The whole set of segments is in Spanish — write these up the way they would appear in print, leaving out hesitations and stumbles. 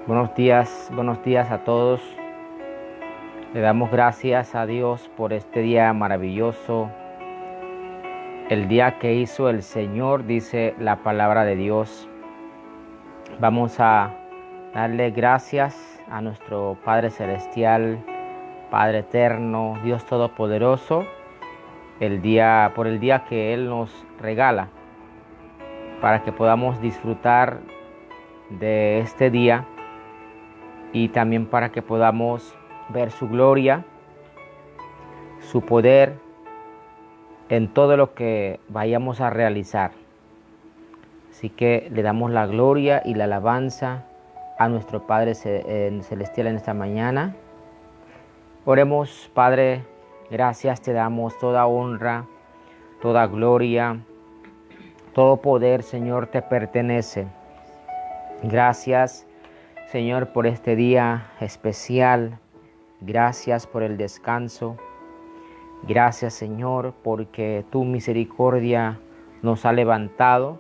Buenos días a todos. Le damos gracias a Dios por este día maravilloso. El día que hizo el Señor, dice la palabra de Dios. Vamos a darle gracias a nuestro Padre Celestial, Padre Eterno, Dios Todopoderoso, por el día que Él nos regala, para que podamos disfrutar de este día y también para que podamos ver su gloria, su poder en todo lo que vayamos a realizar. Así que le damos la gloria y la alabanza a nuestro Padre Celestial en esta mañana. Oremos. Padre, gracias te damos, toda honra, toda gloria, todo poder, Señor, te pertenece. Gracias, Señor, por este día especial. Gracias por el descanso. Gracias, Señor, porque tu misericordia nos ha levantado.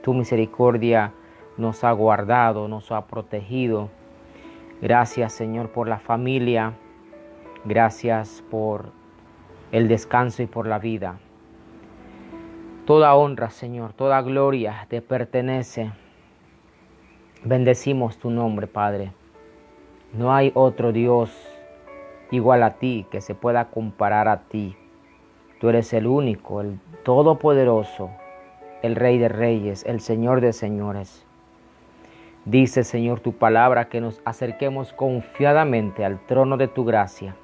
Tu misericordia nos ha guardado, nos ha protegido. Gracias, Señor, por la familia. Gracias por el descanso y por la vida. Toda honra, Señor, toda gloria te pertenece. Bendecimos tu nombre, Padre. No hay otro Dios igual a ti que se pueda comparar a ti. Tú eres el único, el todopoderoso, el Rey de Reyes, el Señor de Señores. Dice, Señor, tu palabra que nos acerquemos confiadamente al trono de tu gracia.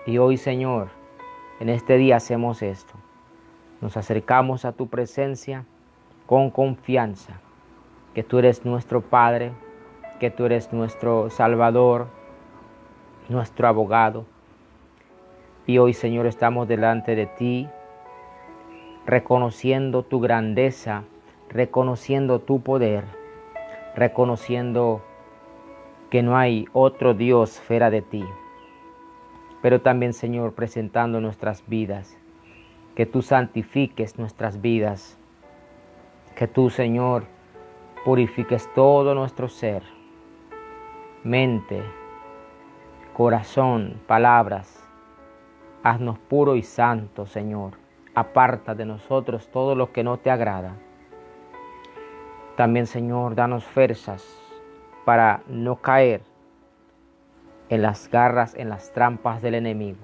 Y hoy, Señor, en este día hacemos esto. Nos acercamos a tu presencia con confianza, que tú eres nuestro Padre, que tú eres nuestro Salvador, nuestro abogado. Y hoy, Señor, estamos delante de ti, reconociendo tu grandeza, reconociendo tu poder, reconociendo que no hay otro Dios fuera de ti. Pero también, Señor, presentando nuestras vidas, que tú santifiques nuestras vidas, que tú, Señor, purifiques todo nuestro ser, mente, corazón, palabras. Haznos puro y santo, Señor. Aparta de nosotros todo lo que no te agrada. También, Señor, danos fuerzas para no caer en las garras, en las trampas del enemigo.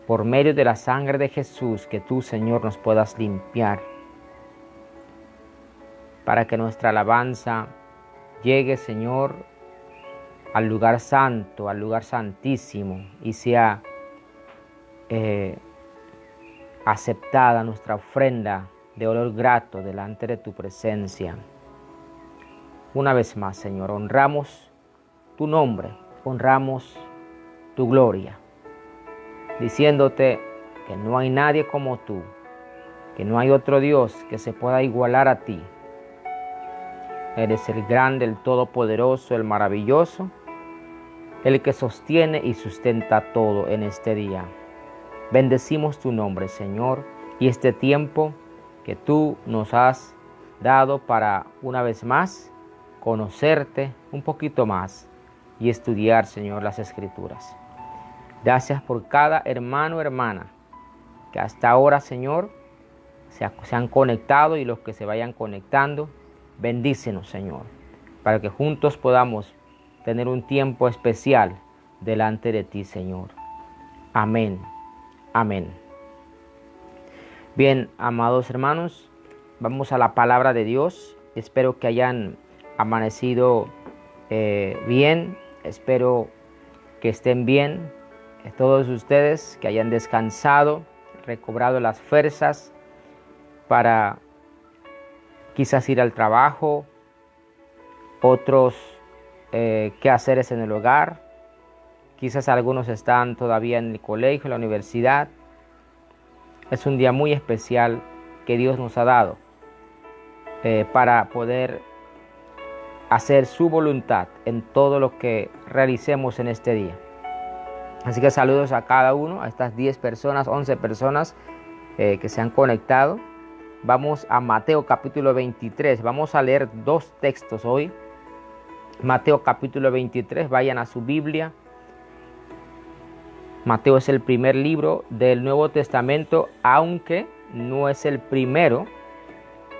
Por medio de la sangre de Jesús, que tú, Señor, nos puedas limpiar, para que nuestra alabanza llegue, Señor, al lugar santo, al lugar santísimo, y sea aceptada nuestra ofrenda de olor grato delante de tu presencia. Una vez más, Señor, honramos tu nombre, honramos tu gloria, diciéndote que no hay nadie como tú, que no hay otro Dios que se pueda igualar a ti. Eres el grande, el todopoderoso, el maravilloso, el que sostiene y sustenta todo en este día. Bendecimos tu nombre, Señor, y este tiempo que tú nos has dado para una vez más conocerte un poquito más y estudiar, Señor, las Escrituras. Gracias por cada hermano o hermana que hasta ahora, Señor, se han conectado, y los que se vayan conectando. Bendícenos, Señor, para que juntos podamos tener un tiempo especial delante de ti, Señor. Amén. Amén. Bien, amados hermanos, vamos a la palabra de Dios. Espero que hayan amanecido bien. Espero que estén bien. Todos ustedes que hayan descansado, recobrado las fuerzas para quizás ir al trabajo, otros quehaceres en el hogar. Quizás algunos están todavía en el colegio, en la universidad. Es un día muy especial que Dios nos ha dado para poder hacer su voluntad en todo lo que realicemos en este día. Así que saludos a cada uno, a estas 10 personas, 11 personas que se han conectado. Vamos a Mateo capítulo 23. Vamos a leer 2 textos hoy. Mateo capítulo 23, vayan a su Biblia. Mateo es el primer libro del Nuevo Testamento, aunque no es el primero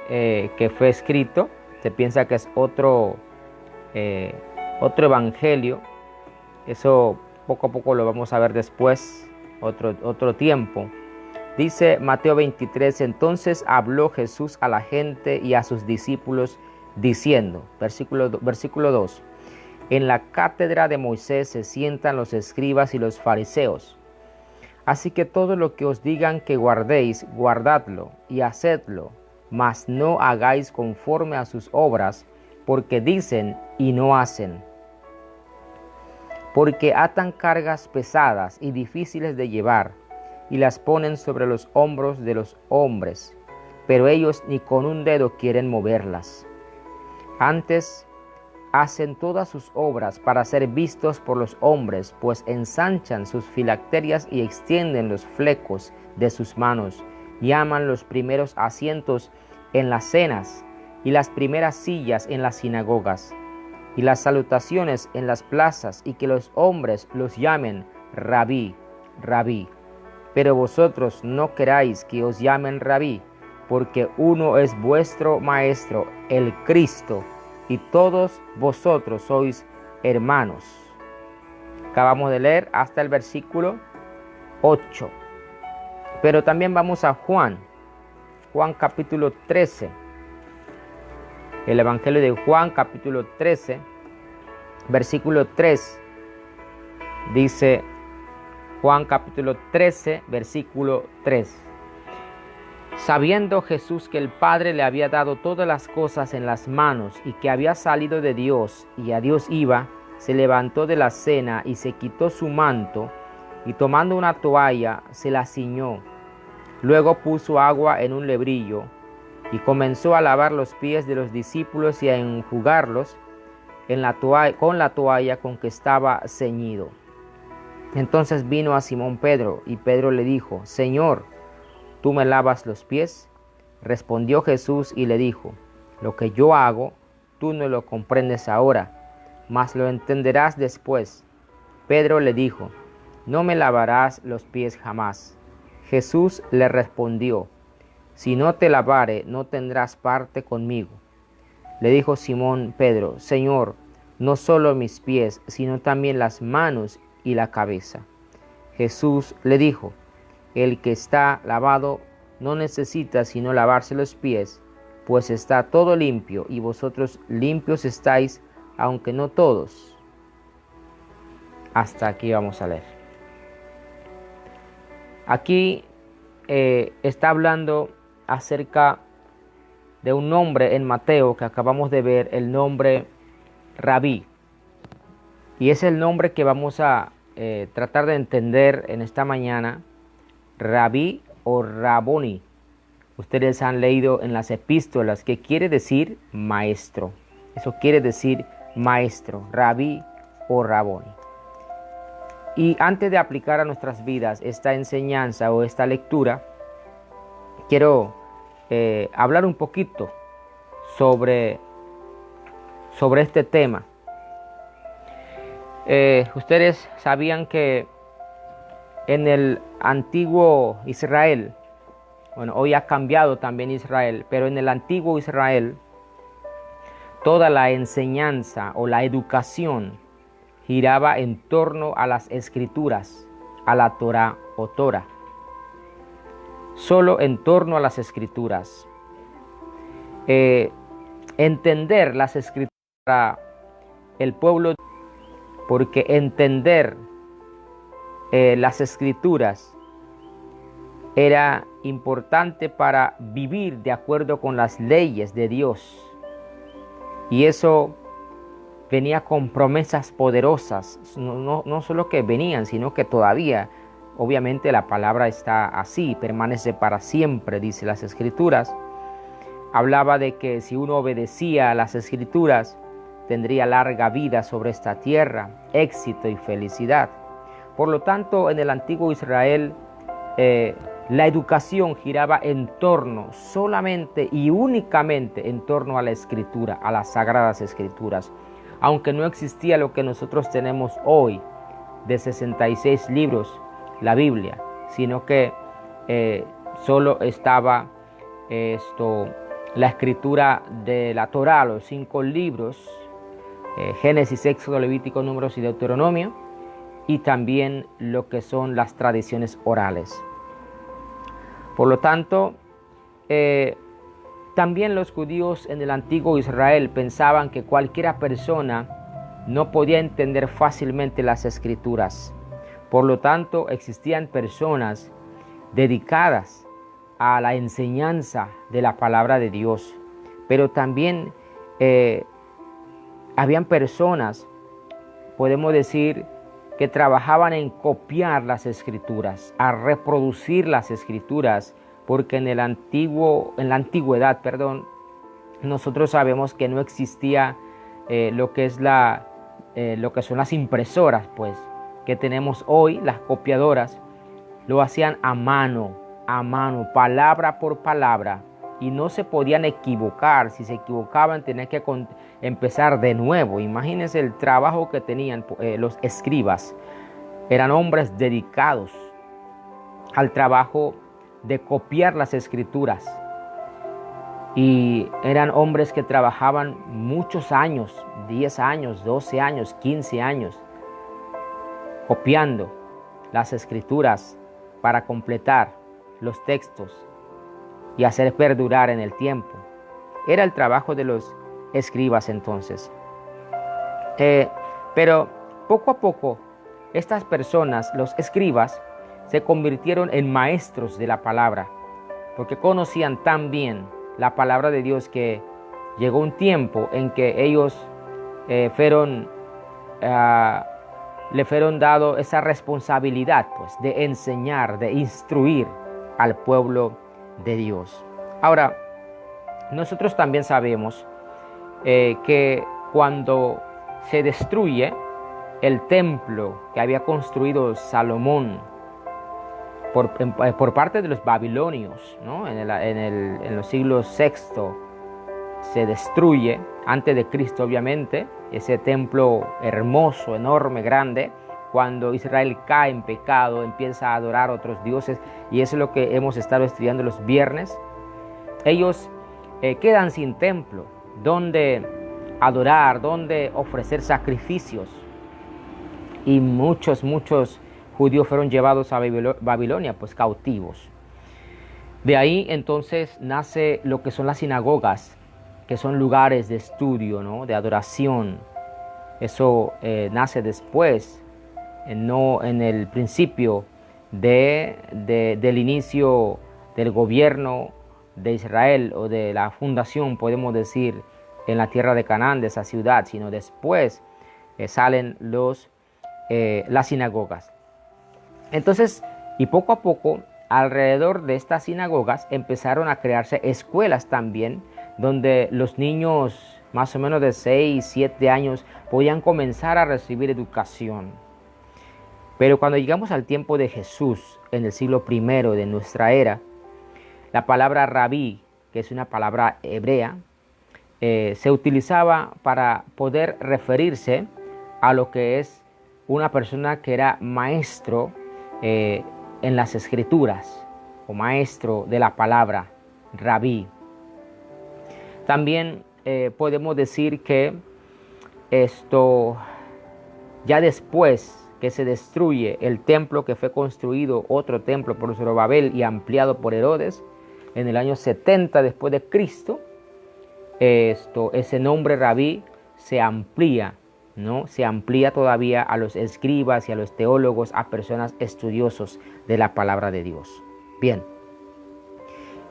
que fue escrito. Se piensa que es otro evangelio. Eso poco a poco lo vamos a ver después, otro tiempo. Dice Mateo 23, entonces habló Jesús a la gente y a sus discípulos diciendo, versículo 2, en la cátedra de Moisés se sientan los escribas y los fariseos. Así que todo lo que os digan que guardéis, guardadlo y hacedlo, mas no hagáis conforme a sus obras, porque dicen y no hacen. Porque atan cargas pesadas y difíciles de llevar, y las ponen sobre los hombros de los hombres, pero ellos ni con un dedo quieren moverlas. Antes hacen todas sus obras para ser vistos por los hombres, pues ensanchan sus filacterias y extienden los flecos de sus manos, llaman los primeros asientos en las cenas y las primeras sillas en las sinagogas y las salutaciones en las plazas, y que los hombres los llamen Rabí, Rabí. Pero vosotros no queráis que os llamen Rabí, porque uno es vuestro Maestro, el Cristo, y todos vosotros sois hermanos. Acabamos de leer hasta el versículo 8. Pero también vamos a Juan capítulo 13. El Evangelio de Juan capítulo 13, versículo 3. Dice Juan capítulo 13, versículo 3. Sabiendo Jesús que el Padre le había dado todas las cosas en las manos y que había salido de Dios y a Dios iba, se levantó de la cena y se quitó su manto y tomando una toalla se la ciñó. Luego puso agua en un lebrillo y comenzó a lavar los pies de los discípulos y a enjugarlos con la toalla con que estaba ceñido. Entonces vino a Simón Pedro y Pedro le dijo, Señor, ¿tú me lavas los pies? Respondió Jesús y le dijo, lo que yo hago, tú no lo comprendes ahora, mas lo entenderás después. Pedro le dijo, no me lavarás los pies jamás. Jesús le respondió, si no te lavare, no tendrás parte conmigo. Le dijo Simón Pedro, Señor, no solo mis pies, sino también las manos y la cabeza. Jesús le dijo, el que está lavado no necesita sino lavarse los pies, pues está todo limpio, y vosotros limpios estáis, aunque no todos. Hasta aquí vamos a leer. Aquí está hablando acerca de un nombre en Mateo que acabamos de ver, el nombre Rabí. Y es el nombre que vamos a tratar de entender en esta mañana, Rabí o Raboni. Ustedes han leído en las epístolas que quiere decir maestro. Eso quiere decir maestro, Rabí o Raboni. Y antes de aplicar a nuestras vidas esta enseñanza o esta lectura, quiero hablar un poquito sobre este tema. Ustedes sabían que en el antiguo Israel, bueno, hoy ha cambiado también Israel, pero en el antiguo Israel, toda la enseñanza o la educación giraba en torno a las escrituras, a la Torá o Torah. Solo en torno a las escrituras. Entender las escrituras para el pueblo, porque entender las escrituras era importante para vivir de acuerdo con las leyes de Dios. Y eso venía con promesas poderosas, no solo que venían, sino que todavía, obviamente la palabra está así, permanece para siempre, dice las escrituras. Hablaba de que si uno obedecía a las escrituras, tendría larga vida sobre esta tierra, éxito y felicidad. Por lo tanto, en el antiguo Israel, la educación giraba en torno, solamente y únicamente en torno a la escritura, a las sagradas escrituras. aunque no existía lo que nosotros tenemos hoy de 66 libros, la Biblia, sino que solo estaba la escritura de la Torá, los 5 libros, Génesis, Éxodo, Levítico, Números y Deuteronomio, y también lo que son las tradiciones orales. Por lo tanto, también los judíos en el antiguo Israel pensaban que cualquier persona no podía entender fácilmente las escrituras. Por lo tanto, existían personas dedicadas a la enseñanza de la palabra de Dios. Pero también habían personas, podemos decir, que trabajaban en copiar las escrituras, a reproducir las escrituras, porque en la antigüedad, nosotros sabemos que no existía lo que son las impresoras, pues, que tenemos hoy, las copiadoras, lo hacían a mano, palabra por palabra, y no se podían equivocar. Si se equivocaban, tenían que empezar de nuevo. Imagínense el trabajo que tenían los escribas. Eran hombres dedicados al trabajo de copiar las escrituras, y eran hombres que trabajaban muchos años, 10 años, 12 años, 15 años, copiando las escrituras para completar los textos y hacer perdurar en el tiempo. Era el trabajo de los escribas entonces. Pero poco a poco estas personas, los escribas, se convirtieron en maestros de la palabra, porque conocían tan bien la palabra de Dios que llegó un tiempo en que ellos le fueron dado esa responsabilidad, pues, de enseñar, de instruir al pueblo de Dios. Ahora, nosotros también sabemos que cuando se destruye el templo que había construido Salomón por parte de los babilonios, ¿no? En los siglos VI se destruye, antes de Cristo obviamente, ese templo hermoso, enorme, grande. Cuando Israel cae en pecado, empieza a adorar a otros dioses, y eso es lo que hemos estado estudiando los viernes. Ellos quedan sin templo donde adorar, donde ofrecer sacrificios, y muchos judíos fueron llevados a Babilonia, pues cautivos. De ahí entonces nace lo que son las sinagogas, que son lugares de estudio, ¿no? De adoración. Eso nace después, no en el principio del inicio del gobierno de Israel, o de la fundación, podemos decir, en la tierra de Canaán, de esa ciudad, sino después salen las sinagogas. Entonces, y poco a poco, alrededor de estas sinagogas empezaron a crearse escuelas también, donde los niños más o menos de 6, 7 años podían comenzar a recibir educación. Pero cuando llegamos al tiempo de Jesús, en el siglo I de nuestra era, la palabra rabí, que es una palabra hebrea, se utilizaba para poder referirse a lo que es una persona que era maestro en las escrituras, o maestro de la palabra, rabí. También podemos decir que ya después que se destruye el templo que fue construido, otro templo por Zorobabel y ampliado por Herodes, en el año 70 después de Cristo, ese nombre rabí se amplía, ¿no? Se amplía todavía a los escribas y a los teólogos, a personas estudiosos de la palabra de Dios. Bien,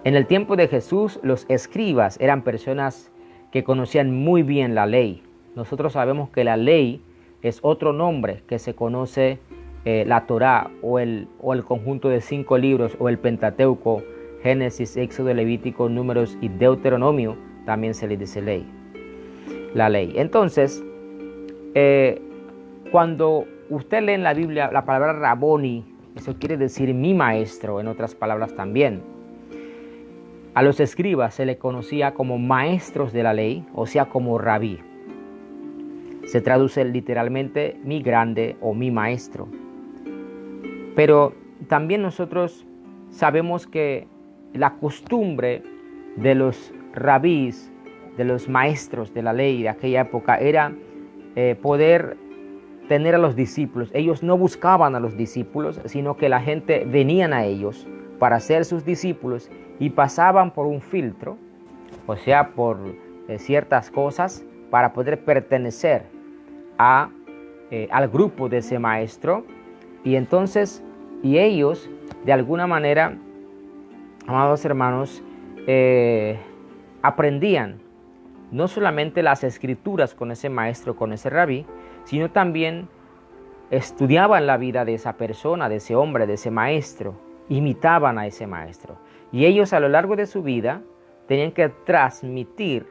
en el tiempo de Jesús, los escribas eran personas que conocían muy bien la ley. Nosotros sabemos que la ley es otro nombre que se conoce, la Torá, o el conjunto de 5 libros, o el Pentateuco, Génesis, Éxodo, Levítico, Números y Deuteronomio, también se le dice ley, la ley. Entonces, cuando usted lee en la Biblia la palabra Raboni, eso quiere decir mi maestro, en otras palabras también. A los escribas se les conocía como maestros de la ley, o sea, como rabí. Se traduce literalmente mi grande o mi maestro. Pero también nosotros sabemos que la costumbre de los rabís, de los maestros de la ley de aquella época, era poder tener a los discípulos. Ellos no buscaban a los discípulos, sino que la gente venían a ellos para ser sus discípulos y pasaban por un filtro, o sea, por ciertas cosas para poder pertenecer al grupo de ese maestro. Y entonces, ellos de alguna manera, amados hermanos, aprendían no solamente las escrituras con ese maestro, con ese rabí, sino también estudiaban la vida de esa persona, de ese hombre, de ese maestro, imitaban a ese maestro. Y ellos a lo largo de su vida tenían que transmitir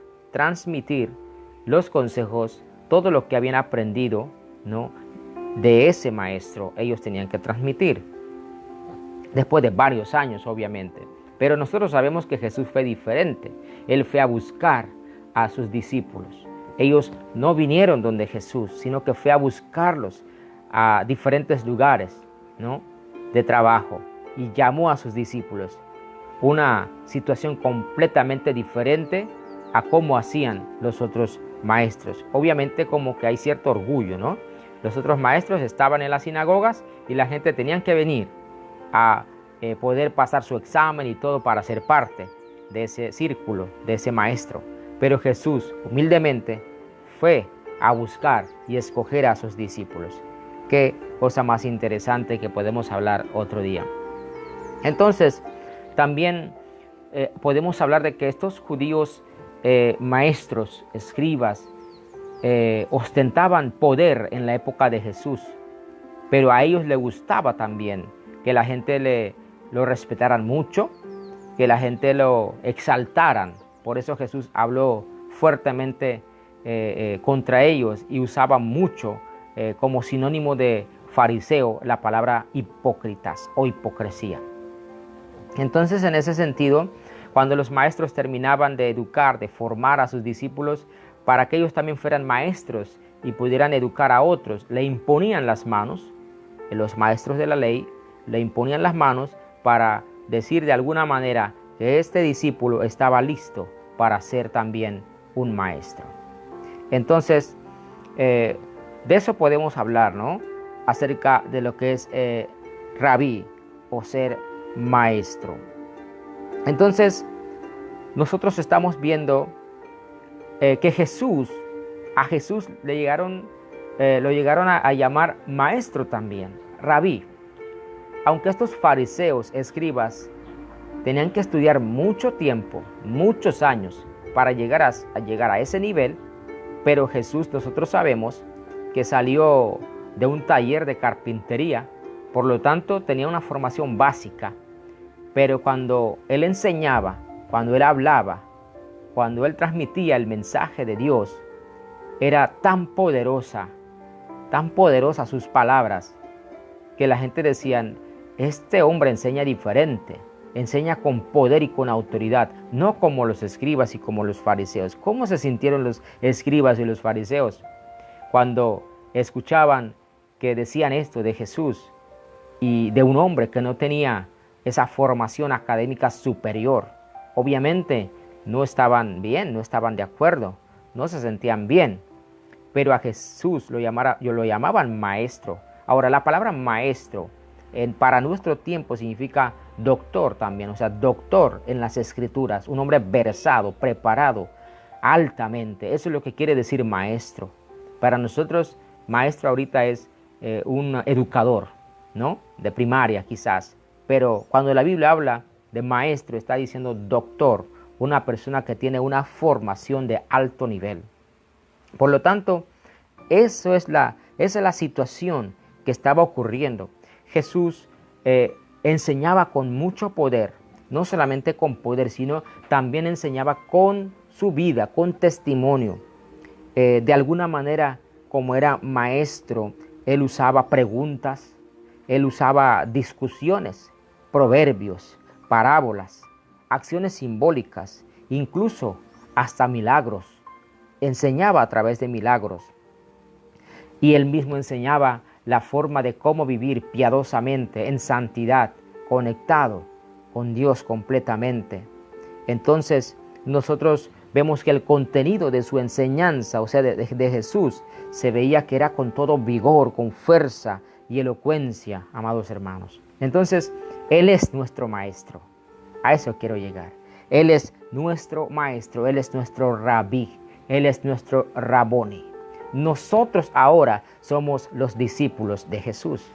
los consejos, todo lo que habían aprendido, ¿no?, de ese maestro. Ellos tenían que transmitir, después de varios años, obviamente. Pero nosotros sabemos que Jesús fue diferente. Él fue a buscar a sus discípulos. Ellos no vinieron donde Jesús, sino que fue a buscarlos a diferentes lugares, ¿no?, de trabajo, y llamó a sus discípulos. Una situación completamente diferente a cómo hacían los otros maestros. Obviamente como que hay cierto orgullo, ¿no? Los otros maestros estaban en las sinagogas y la gente tenía que venir a poder pasar su examen y todo para ser parte de ese círculo, de ese maestro. Pero Jesús humildemente fue a buscar y escoger a sus discípulos. Qué cosa más interesante que podemos hablar otro día. Entonces, también podemos hablar de que estos judíos maestros, escribas, ostentaban poder en la época de Jesús, pero a ellos les gustaba también que la gente lo respetaran mucho, que la gente lo exaltaran. Por eso Jesús habló fuertemente contra ellos y usaba mucho como sinónimo de fariseo la palabra hipócritas o hipocresía. Entonces, en ese sentido, cuando los maestros terminaban de educar, de formar a sus discípulos para que ellos también fueran maestros y pudieran educar a otros, le imponían las manos. Los maestros de la ley le imponían las manos para decir de alguna manera que este discípulo estaba listo para ser también un maestro. Entonces, de eso podemos hablar, ¿no?, acerca de lo que es rabí o ser maestro. Entonces, nosotros estamos viendo que a Jesús lo llegaron a llamar maestro también, rabí. Aunque estos fariseos, escribas, tenían que estudiar mucho tiempo, muchos años, para llegar a ese nivel, pero Jesús, nosotros sabemos que salió de un taller de carpintería, por lo tanto tenía una formación básica, pero cuando Él enseñaba, cuando Él hablaba, cuando Él transmitía el mensaje de Dios, era tan poderosa sus palabras, que la gente decía, este hombre enseña diferente, enseña con poder y con autoridad, no como los escribas y como los fariseos. ¿Cómo se sintieron los escribas y los fariseos cuando escuchaban que decían esto de Jesús y de un hombre que no tenía esa formación académica superior? Obviamente no estaban bien, no estaban de acuerdo, no se sentían bien, pero a Jesús lo llamaban maestro. Ahora, la palabra maestro para nuestro tiempo significa doctor también, o sea, doctor en las escrituras, un hombre versado, preparado altamente. Eso es lo que quiere decir maestro. Para nosotros, maestro ahorita es un educador, ¿no?, de primaria quizás, pero cuando la Biblia habla de maestro, está diciendo doctor, una persona que tiene una formación de alto nivel. Por lo tanto, esa es la situación que estaba ocurriendo. Jesús enseñaba con mucho poder, no solamente con poder, sino también enseñaba con su vida, con testimonio. De alguna manera, como era maestro, Él usaba preguntas, Él usaba discusiones, proverbios, parábolas, acciones simbólicas, incluso hasta milagros. Enseñaba a través de milagros. Y Él mismo enseñaba la forma de cómo vivir piadosamente, en santidad, conectado con Dios completamente. Entonces nosotros vemos que el contenido de su enseñanza, o sea, de Jesús, se veía que era con todo vigor, con fuerza y elocuencia, amados hermanos. Entonces, Él es nuestro maestro. A eso quiero llegar. Él es nuestro maestro, Él es nuestro rabí, Él es nuestro raboni. Nosotros ahora somos los discípulos de Jesús.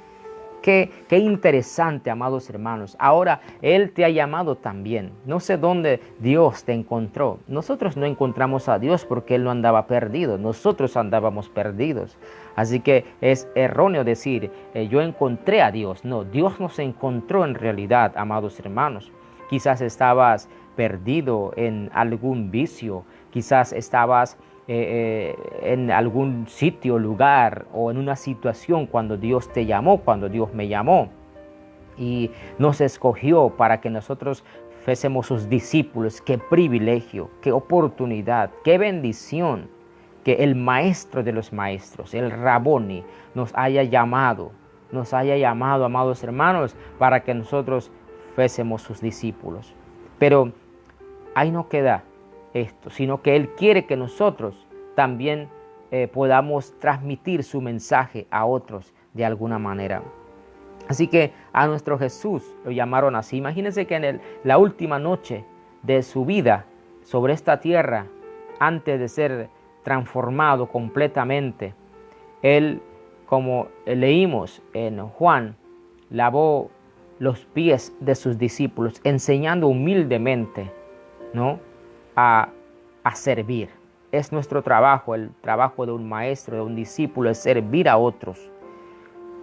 Qué interesante, amados hermanos. Ahora Él te ha llamado también. No sé dónde Dios te encontró. Nosotros no encontramos a Dios porque Él no andaba perdido. Nosotros andábamos perdidos. Así que es erróneo decir, yo encontré a Dios. No, Dios nos encontró en realidad, amados hermanos. Quizás estabas perdido en algún vicio. Quizás estabas en algún sitio, lugar o en una situación cuando Dios te llamó, cuando Dios me llamó y nos escogió para que nosotros fuésemos sus discípulos. Qué privilegio, qué oportunidad, qué bendición que el maestro de los maestros, el Raboni, nos haya llamado, amados hermanos, para que nosotros fuésemos sus discípulos. Pero ahí no queda esto, sino que Él quiere que nosotros también podamos transmitir su mensaje a otros de alguna manera. Así que a nuestro Jesús lo llamaron así. Imagínense que en la última noche de su vida sobre esta tierra, antes de ser transformado completamente, Él, como leímos en Juan, lavó los pies de sus discípulos, enseñando humildemente, ¿no?, a servir. Es nuestro trabajo, el trabajo de un maestro, de un discípulo, es servir a otros.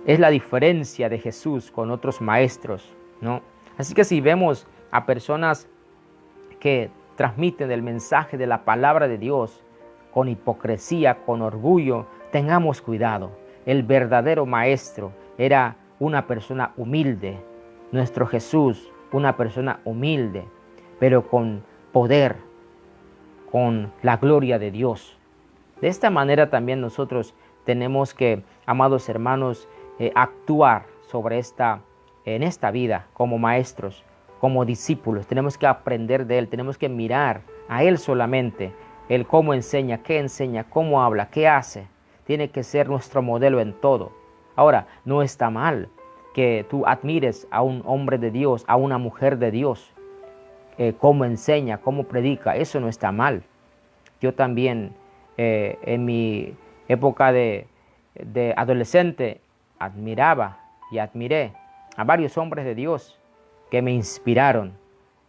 Es la diferencia de Jesús con otros maestros, ¿no? Así que si vemos a personas que transmiten el mensaje de la palabra de Dios con hipocresía, con orgullo, tengamos cuidado. El verdadero maestro era una persona humilde. Nuestro Jesús, una persona humilde, pero con poder, con la gloria de Dios. De esta manera también nosotros tenemos que, amados hermanos, actuar en esta vida como maestros, como discípulos. Tenemos que aprender de Él, tenemos que mirar a Él solamente, Él cómo enseña, cómo habla, qué hace. Tiene que ser nuestro modelo en todo. Ahora, no está mal que tú admires a un hombre de Dios, a una mujer de Dios, cómo enseña, cómo predica, eso no está mal. Yo también en mi época de adolescente admiraba y admiré a varios hombres de Dios que me inspiraron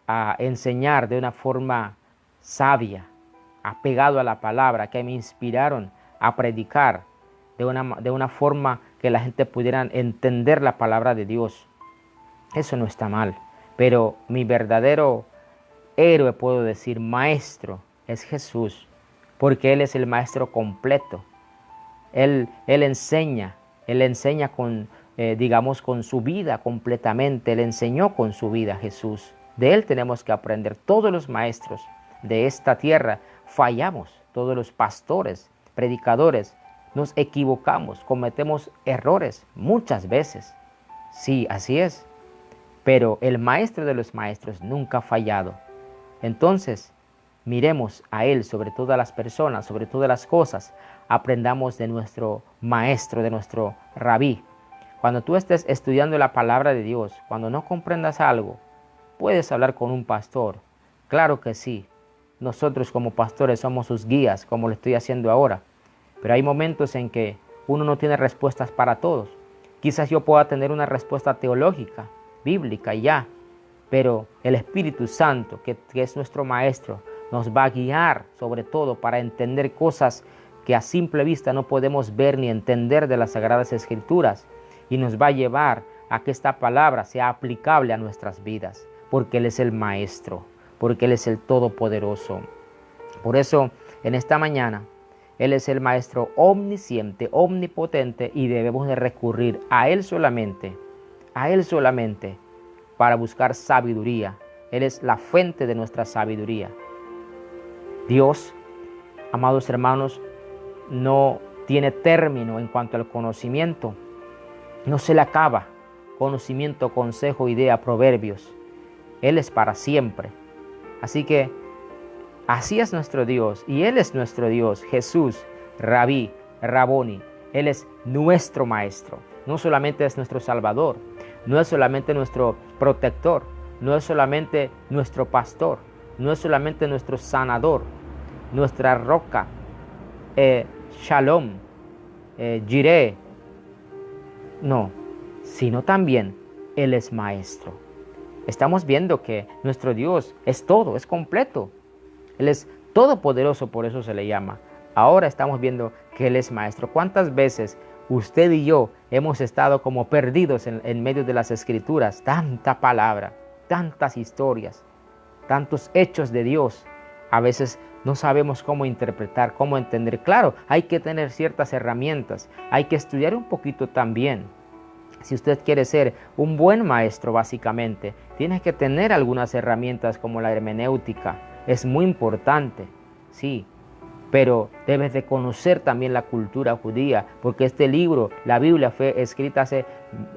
a enseñar de una forma sabia, apegado a la palabra, que me inspiraron a predicar de una forma que la gente pudiera entender la palabra de Dios. Eso no está mal, pero mi verdadero héroe, puedo decir, maestro, es Jesús, porque Él es el maestro completo. Él enseña con, con su vida completamente. Él enseñó con su vida, Jesús. De Él tenemos que aprender. Todos los maestros de esta tierra fallamos. Todos los pastores, predicadores, nos equivocamos, cometemos errores muchas veces. Sí, así es. Pero el maestro de los maestros nunca ha fallado. Entonces, miremos a Él sobre todas las personas, sobre todas las cosas. Aprendamos de nuestro maestro, de nuestro rabí. Cuando tú estés estudiando la palabra de Dios, cuando no comprendas algo, puedes hablar con un pastor. Claro que sí. Nosotros como pastores somos sus guías, como lo estoy haciendo ahora. Pero hay momentos en que uno no tiene respuestas para todos. Quizás yo pueda tener una respuesta teológica, bíblica y ya. Pero el Espíritu Santo, que es nuestro maestro, nos va a guiar sobre todo para entender cosas que a simple vista no podemos ver ni entender de las Sagradas Escrituras, y nos va a llevar a que esta palabra sea aplicable a nuestras vidas, porque Él es el Maestro, porque Él es el Todopoderoso. Por eso, en esta mañana, Él es el Maestro omnisciente, omnipotente, y debemos de recurrir a Él solamente, para buscar sabiduría. Él es la fuente de nuestra sabiduría. Dios, amados hermanos, no tiene término en cuanto al conocimiento. No se le acaba. Conocimiento, consejo, idea, proverbios. Él es para siempre. Así que así es nuestro Dios y Él es nuestro Dios. Jesús, Rabí, Raboni. Él es nuestro Maestro. No solamente es nuestro Salvador. No es solamente nuestro protector. No es solamente nuestro pastor. No es solamente nuestro sanador. Nuestra roca. Shalom. Jireh. No, sino también Él es Maestro. Estamos viendo que nuestro Dios es todo, es completo. Él es todopoderoso, por eso se le llama. Ahora estamos viendo que Él es Maestro. ¿Cuántas veces usted y yo hemos estado como perdidos en medio de las Escrituras? Tanta palabra, tantas historias, tantos hechos de Dios. A veces no sabemos cómo interpretar, cómo entender. Claro, hay que tener ciertas herramientas. Hay que estudiar un poquito también. Si usted quiere ser un buen maestro, básicamente, tiene que tener algunas herramientas como la hermenéutica. Es muy importante, sí. Pero debes de conocer también la cultura judía, porque este libro, la Biblia, fue escrita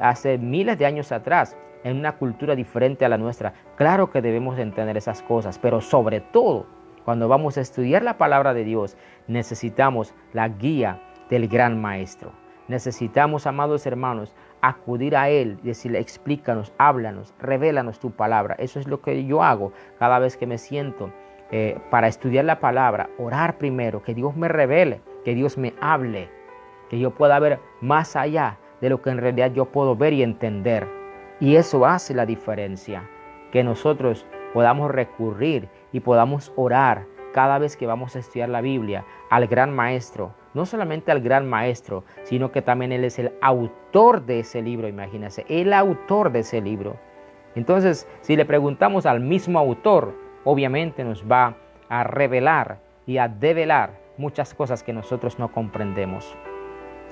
hace miles de años atrás, en una cultura diferente a la nuestra. Claro que debemos entender esas cosas, pero sobre todo, cuando vamos a estudiar la palabra de Dios, necesitamos la guía del gran maestro. Necesitamos, amados hermanos, acudir a Él y decirle, explícanos, háblanos, revélanos tu palabra. Eso es lo que yo hago cada vez que me siento para estudiar la palabra, orar primero, que Dios me revele, que Dios me hable, que yo pueda ver más allá de lo que en realidad yo puedo ver y entender. Y eso hace la diferencia, que nosotros podamos recurrir y podamos orar cada vez que vamos a estudiar la Biblia al gran maestro. No solamente al gran maestro, sino que también Él es el autor de ese libro, imagínense, el autor de ese libro. Entonces, si le preguntamos al mismo autor, obviamente nos va a revelar y a develar muchas cosas que nosotros no comprendemos.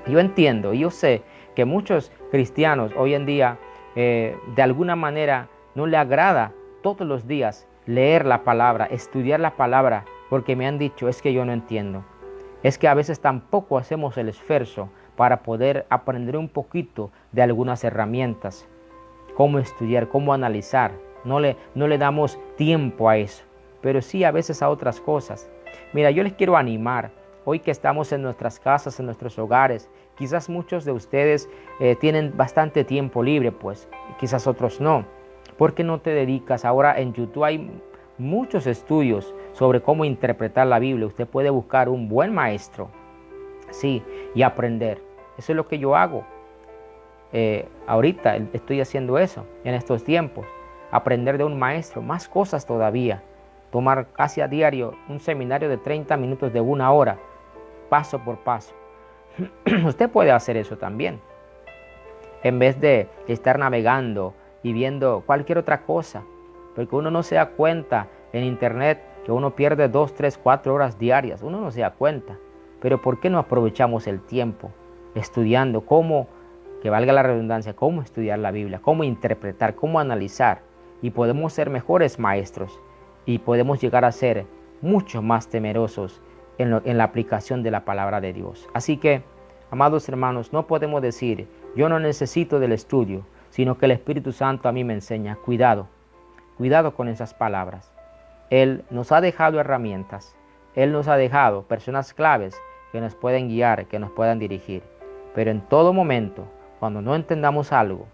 Yo entiendo, yo sé que muchos cristianos hoy en día de alguna manera no le agrada todos los días leer la palabra, estudiar la palabra, porque me han dicho, es que yo no entiendo. Es que a veces tampoco hacemos el esfuerzo para poder aprender un poquito de algunas herramientas. Cómo estudiar, cómo analizar. No le damos tiempo a eso, pero sí a veces a otras cosas. Mira, yo les quiero animar. Hoy que estamos en nuestras casas, en nuestros hogares, quizás muchos de ustedes tienen bastante tiempo libre, pues quizás otros no. ¿Por qué no te dedicas? Ahora en YouTube hay muchos estudios sobre cómo interpretar la Biblia. Usted puede buscar un buen maestro, sí, y aprender. Eso es lo que yo hago. Ahorita estoy haciendo eso en estos tiempos. Aprender de un maestro, más cosas todavía. Tomar casi a diario un seminario de 30 minutos de 1 hora, paso por paso. Usted puede hacer eso también. En vez de estar navegando y viendo cualquier otra cosa. Porque uno no se da cuenta en internet que uno pierde 2, 3, 4 horas diarias. Uno no se da cuenta. Pero ¿por qué no aprovechamos el tiempo estudiando cómo, que valga la redundancia, cómo estudiar la Biblia, cómo interpretar, cómo analizar? Y podemos ser mejores maestros y podemos llegar a ser mucho más temerosos en la aplicación de la palabra de Dios. Así que, amados hermanos, no podemos decir, yo no necesito del estudio, sino que el Espíritu Santo a mí me enseña. Cuidado, cuidado con esas palabras. Él nos ha dejado herramientas, Él nos ha dejado personas claves que nos pueden guiar, que nos puedan dirigir. Pero en todo momento, cuando no entendamos algo,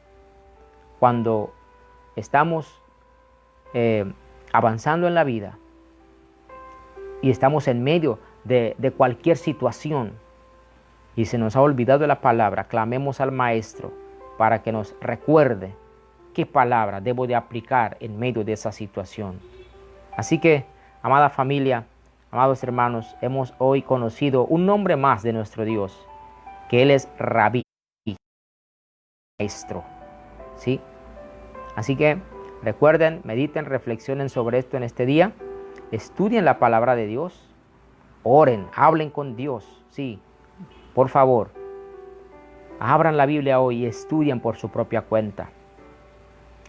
cuando estamos avanzando en la vida y estamos en medio de cualquier situación y se nos ha olvidado la palabra, clamemos al Maestro para que nos recuerde qué palabra debo de aplicar en medio de esa situación. Así que, amada familia, amados hermanos, hemos hoy conocido un nombre más de nuestro Dios, que Él es Rabí, Maestro. ¿Sí? Así que recuerden, mediten, reflexionen sobre esto en este día, estudien la palabra de Dios, oren, hablen con Dios, sí, por favor, abran la Biblia hoy y estudien por su propia cuenta.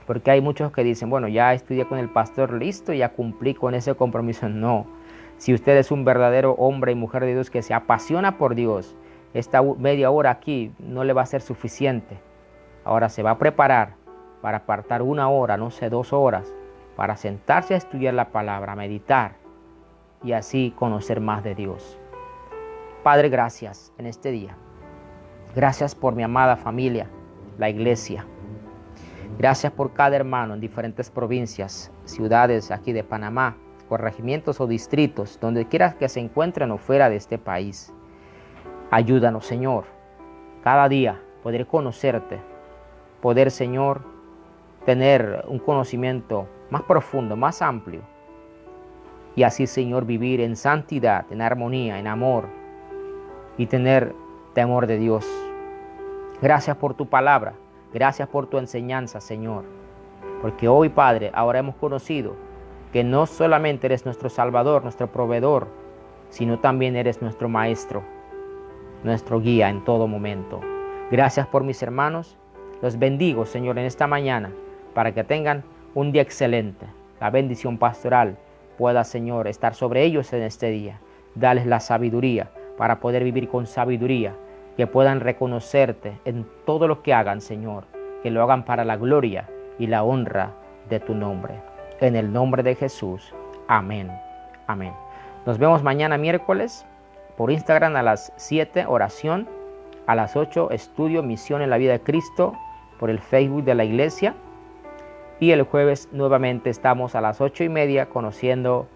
Porque hay muchos que dicen, bueno, ya estudié con el pastor, listo, ya cumplí con ese compromiso. No, si usted es un verdadero hombre y mujer de Dios que se apasiona por Dios, esta media hora aquí no le va a ser suficiente. Ahora se va a preparar para apartar 1 hora, no sé, 2 horas, para sentarse a estudiar la palabra, a meditar y así conocer más de Dios. Padre, gracias en este día. Gracias por mi amada familia, la iglesia. Gracias por cada hermano en diferentes provincias, ciudades aquí de Panamá, corregimientos o distritos, donde quiera que se encuentren o fuera de este país. Ayúdanos, Señor, cada día poder conocerte, poder, Señor, tener un conocimiento más profundo, más amplio. Y así, Señor, vivir en santidad, en armonía, en amor y tener temor de Dios. Gracias por tu palabra. Gracias por tu enseñanza, Señor. Porque hoy, Padre, ahora hemos conocido que no solamente eres nuestro Salvador, nuestro proveedor, sino también eres nuestro Maestro, nuestro guía en todo momento. Gracias por mis hermanos. Los bendigo, Señor, en esta mañana para que tengan un día excelente. La bendición pastoral pueda, Señor, estar sobre ellos en este día. Dales la sabiduría para poder vivir con sabiduría, que puedan reconocerte en todo lo que hagan, Señor, que lo hagan para la gloria y la honra de tu nombre. En el nombre de Jesús. Amén. Amén. Nos vemos mañana miércoles por Instagram a las 7, oración. A las 8, estudio, misión en la vida de Cristo por el Facebook de la iglesia. Y el jueves nuevamente estamos a las 8:30 conociendo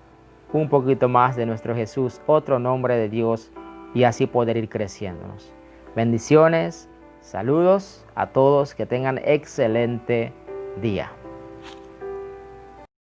un poquito más de nuestro Jesús, otro nombre de Dios, y así poder ir creciéndonos. Bendiciones, saludos a todos, que tengan excelente día.